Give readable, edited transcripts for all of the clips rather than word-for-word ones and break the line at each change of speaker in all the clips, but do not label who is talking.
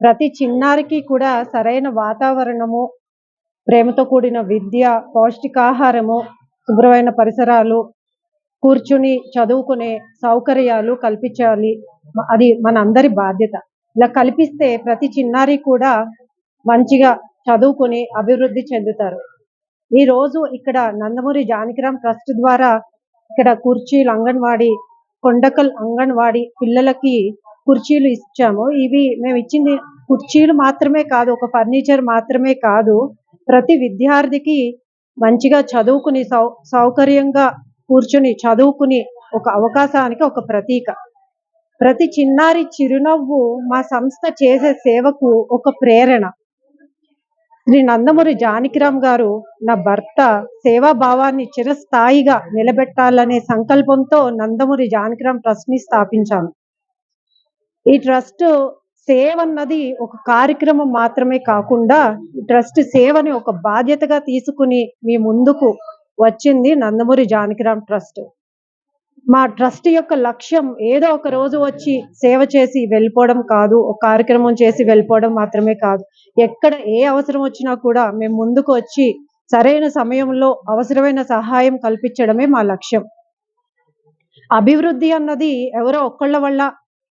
ప్రతి చిన్నారికి కూడా సరైన వాతావరణము, ప్రేమతో కూడిన విద్య, పౌష్టికాహారము, శుభ్రమైన పరిసరాలు, కూర్చుని చదువుకునే సౌకర్యాలు కల్పించాలి. అది మనందరి బాధ్యత. ఇలా కల్పిస్తే ప్రతి చిన్నారి కూడా మంచిగా చదువుకుని అభివృద్ధి చెందుతారు. ఈరోజు ఇక్కడ నందమూరి జానకిరామ్ ట్రస్ట్ ద్వారా ఇక్కడ కుర్చీలు అంగన్వాడీ, కొండకల్ అంగన్వాడీ పిల్లలకి కుర్చీలు ఇచ్చాము. ఇవి మేము ఇచ్చింది కుర్చీలు మాత్రమే కాదు, ఒక ఫర్నిచర్ మాత్రమే కాదు, ప్రతి విద్యార్థికి మంచిగా చదువుకుని సౌకర్యంగా కూర్చుని చదువుకుని ఒక అవకాశానికి ఒక ప్రతీక. ప్రతి చిన్నారి చిరునవ్వు మా సంస్థ చేసే సేవకు ఒక ప్రేరణ. శ్రీ నందమూరి జానకిరామ్ గారు నా భర్త సేవాభావాన్ని చిరస్థాయిగా నిలబెట్టాలనే సంకల్పంతో నందమూరి జానకిరామ్ ట్రస్ట్ ని స్థాపించాను. ఈ ట్రస్ట్ సేవ అన్నది ఒక కార్యక్రమం మాత్రమే కాకుండా ట్రస్ట్ సేవని ఒక బాధ్యతగా తీసుకుని మీ ముందుకు వచ్చింది నందమూరి జానకిరామ్ ట్రస్ట్. మా ట్రస్ట్ యొక్క లక్ష్యం ఏదో ఒక రోజు వచ్చి సేవ చేసి వెళ్ళిపోవడం కాదు, ఒక కార్యక్రమం చేసి వెళ్ళిపోవడం మాత్రమే కాదు. ఎక్కడ ఏ అవసరం వచ్చినా కూడా మేము ముందుకు వచ్చి సరైన సమయంలో అవసరమైన సహాయం కల్పించడమే మా లక్ష్యం. అభివృద్ధి అన్నది ఎవరో ఒక్కళ్ళ వల్ల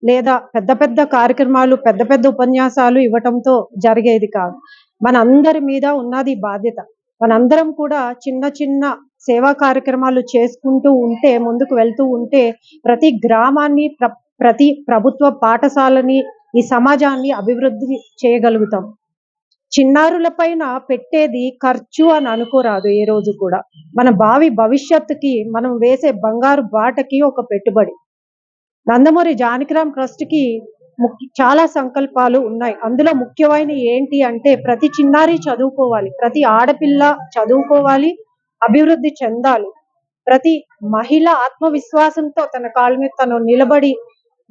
లేదా పెద్ద పెద్ద కార్యక్రమాలు, పెద్ద పెద్ద ఉపన్యాసాలు ఇవ్వటంతో జరిగేది కాదు. మనందరి మీద ఉన్నది బాధ్యత. మనందరం కూడా చిన్న చిన్న సేవా కార్యక్రమాలు చేసుకుంటూ ఉంటే, ముందుకు వెళ్తూ ఉంటే ప్రతి గ్రామాన్ని, ప్రతి ప్రభుత్వ పాఠశాలని, ఈ సమాజాన్ని అభివృద్ధి చేయగలుగుతాం. చిన్నారుల పైన పెట్టేది ఖర్చు అని అనుకోరాదు. ఏ రోజు కూడా మన భావి భవిష్యత్తుకి మనం వేసే బంగారు బాటకి ఒక పెట్టుబడి. నందమూరి జానకిరామ్ ట్రస్ట్ కి చాలా సంకల్పాలు ఉన్నాయి. అందులో ముఖ్యమైన ఏంటి అంటే ప్రతి చిన్నారి చదువుకోవాలి, ప్రతి ఆడపిల్ల చదువుకోవాలి, అభివృద్ధి చెందాలి. ప్రతి మహిళ ఆత్మవిశ్వాసంతో తన కాళ్ళ మీద తను నిలబడి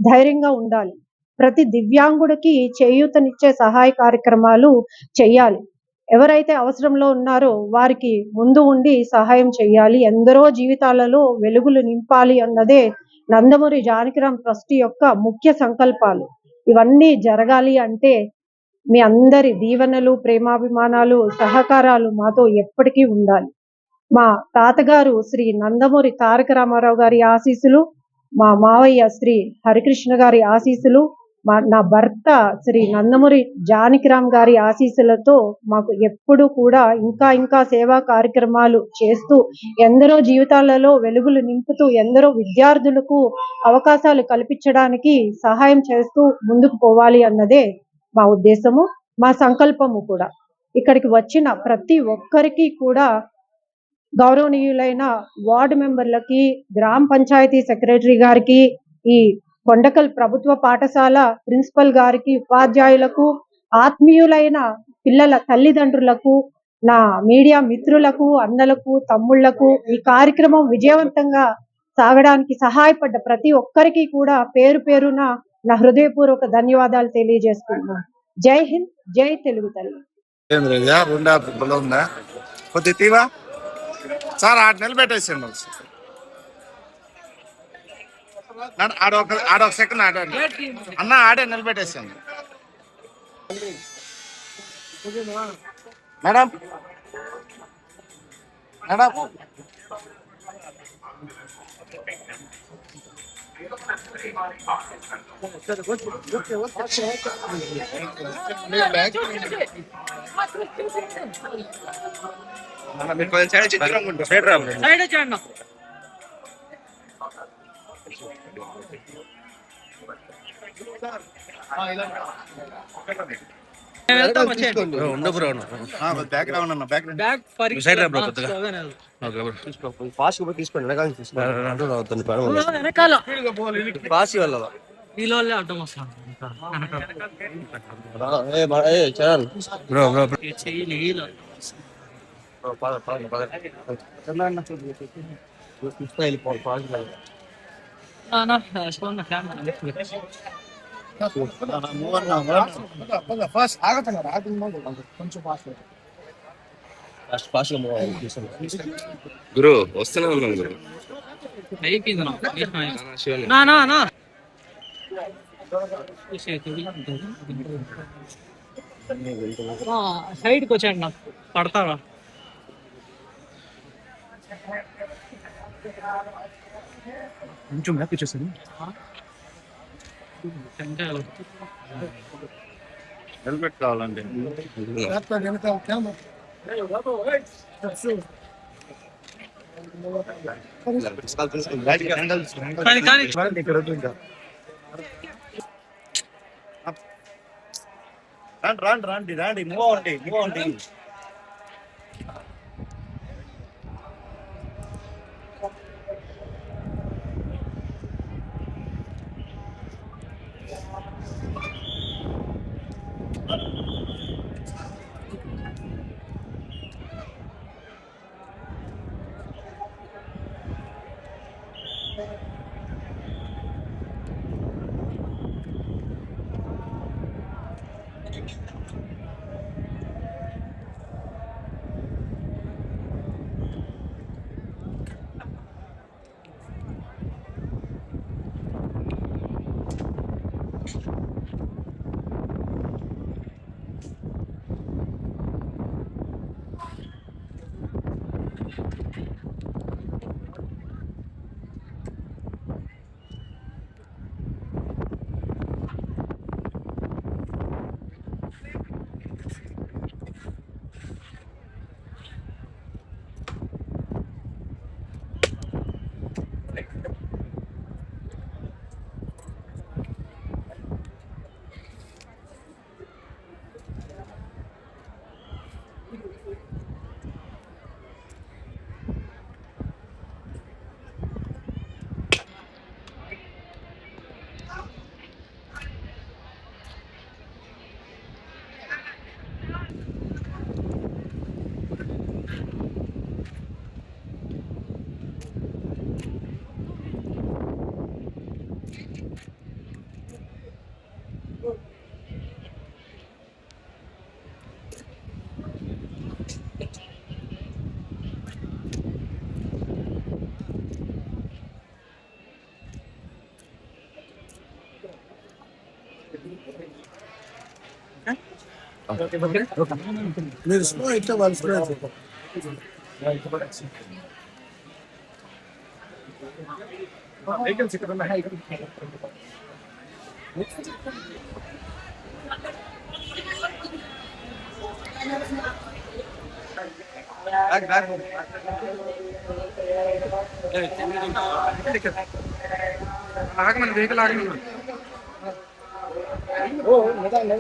ధైర్యంగా ఉండాలి. ప్రతి దివ్యాంగుడికి చేయూతనిచ్చే సహాయ కార్యక్రమాలు చెయ్యాలి. ఎవరైతే అవసరంలో ఉన్నారో వారికి ముందు ఉండి సహాయం చెయ్యాలి. ఎందరో జీవితాలలో వెలుగులు నింపాలి అన్నదే నందమూరి జానకిరామ్ ట్రస్ట్ యొక్క ముఖ్య సంకల్పాలు. ఇవన్నీ జరగాలి అంటే మీ అందరి దీవెనలు, ప్రేమాభిమానాలు, సహకారాలు మాతో ఎప్పటికీ ఉండాలి. మా తాతగారు శ్రీ నందమూరి తారక రామారావు గారి ఆశీస్సులు, మా మావయ్య శ్రీ హరికృష్ణ గారి ఆశీస్సులు, నా భర్త శ్రీ నందమూరి జానకిరామ్ గారి ఆశీస్సులతో మాకు ఎప్పుడు కూడా ఇంకా సేవా కార్యక్రమాలు చేస్తూ ఎందరో జీవితాలలో వెలుగులు నింపుతూ ఎందరో విద్యార్థులకు అవకాశాలు కల్పించడానికి సహాయం చేస్తూ ముందుకు పోవాలి అన్నదే మా ఉద్దేశము, మా సంకల్పము కూడా. ఇక్కడికి వచ్చిన ప్రతి ఒక్కరికి కూడా గౌరవనీయులైన వార్డు మెంబర్లకి, గ్రామ పంచాయతీ సెక్రటరీ గారికి, ఈ కొండకల్ ప్రభుత్వ పాఠశాల ప్రిన్సిపల్ గారికి, ఉపాధ్యాయులకు, ఆత్మీయులైన పిల్లల తల్లిదండ్రులకు, నా మీడియా మిత్రులకు, అన్నలకు, తమ్ముళ్లకు, ఈ కార్యక్రమం విజయవంతంగా సాగడానికి సహాయపడ్డ ప్రతి ఒక్కరికి కూడా పేరు పేరున నా హృదయపూర్వక ధన్యవాదాలు తెలియజేస్తున్నాను. జై హింద్, జై తెలుగు తల్లి.
సార్ ఆడ నిలబెట్టేసాను ఆడొక సెకండ్ ఆడండి అన్న, ఆడే నిలబెట్టేసాను మేడం. మేడం మీరు కొంచెం సైడ్ చిత్రంగా సైడ్ చేయండి. గురు వస్తూనే ఉన్నాం గురు.
సైడ్కి వచ్చాడు నాకు పడతావా కొంచెం హ్యాపీ చేశాను
హెల్మెట్ కావాలండి
రాండి రాండి మూవ్ అవ్వండి మీరు స్లో అయితే వాళ్ళు స్లో అయిపోతారు వెహికల్స్ ఇక్కడ ఉన్నాయి ఆగమని వెహికల్ ఆగమని ఓ నిదానం